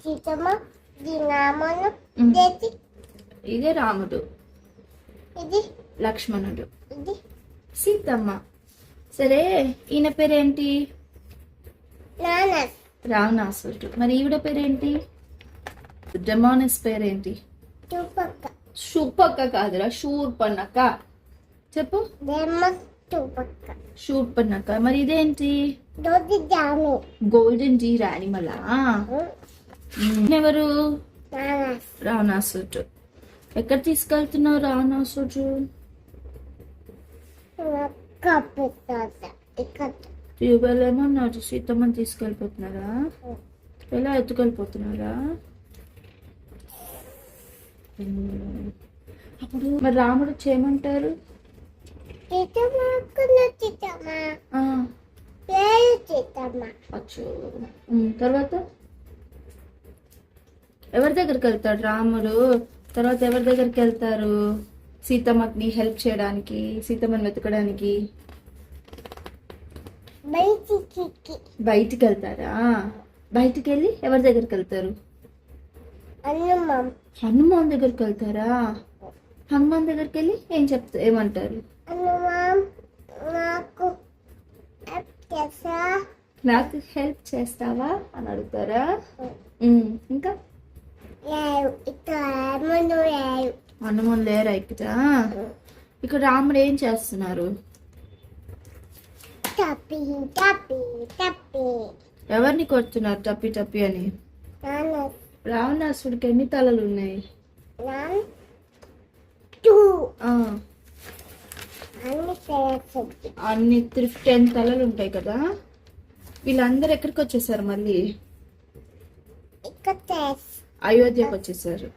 సీతమ్మ, ఇది రాముడు, ఇది ఇదే రాముడు, ఇది లక్ష్మణుడు, ఇది సీతమ్మ. సరే, ఈయన పేరేంటి? నానస్ రావణాసురుడు. మరి ఈవిడ పేరేంటి? డెమోనిస్ పేరేంటి? తుపక్క శూర్పక్క కాదురా, శూర్పణక. చెప్పు. డెమస్ తుపక్క శూర్పణక. మరి ఇదేంటి? దొడ్డి జాము గోల్డెన్ జీర్ యానిమలా? ఎవరు? నానస్ రావణాసురుడు. ఎక్కడ తీసుకెళ్తున్నావు రావణాసురుడు? కప్పుతాత ఇక్కడ ట్యూబెల్ ఏమన్నారు? సీతమ్మని తీసుకెళ్ళిపోతున్నారా? ఎలా ఎత్తుకెళ్ళిపోతున్నారా? అప్పుడు మరి రాముడు చేయమంటారు? సీతమ్మ సీతమ్మ ఆ, పేరు సీతమ్మ. అచ్చో. తర్వాత ఎవరి దగ్గరికి వెళ్తాడు రాముడు? తర్వాత ఎవరి దగ్గరికి వెళ్తారు సీతమ్మని హెల్ప్ చేయడానికి, సీతమ్మని వెతకడానికి? బయటికి వెళ్తారా? బయటికి వెళ్ళి ఎవరి దగ్గరికి వెళ్తారు? హనుమాన్ దగ్గరికి వెళ్తారా? హనుమాన్ దగ్గరికి వెళ్ళి ఏమంటారు? నాకు హెల్ప్ చేస్తావా అని అడుగుతారా? ఇంకా హనుమాన్ లేరా ఇక్కడ? ఇక్కడ రాముడు ఏం చేస్తున్నారు? ఎవరిని కొడుతున్నారు టప్పి టప్పి అని? రావణాసుడికి ఎన్ని తలలు ఉన్నాయి? అన్ని 10 తలలు ఉంటాయి కదా. వీళ్ళందరూ ఎక్కడికి వచ్చేసారు మళ్ళీ? అయోధ్యకు వచ్చేసారు.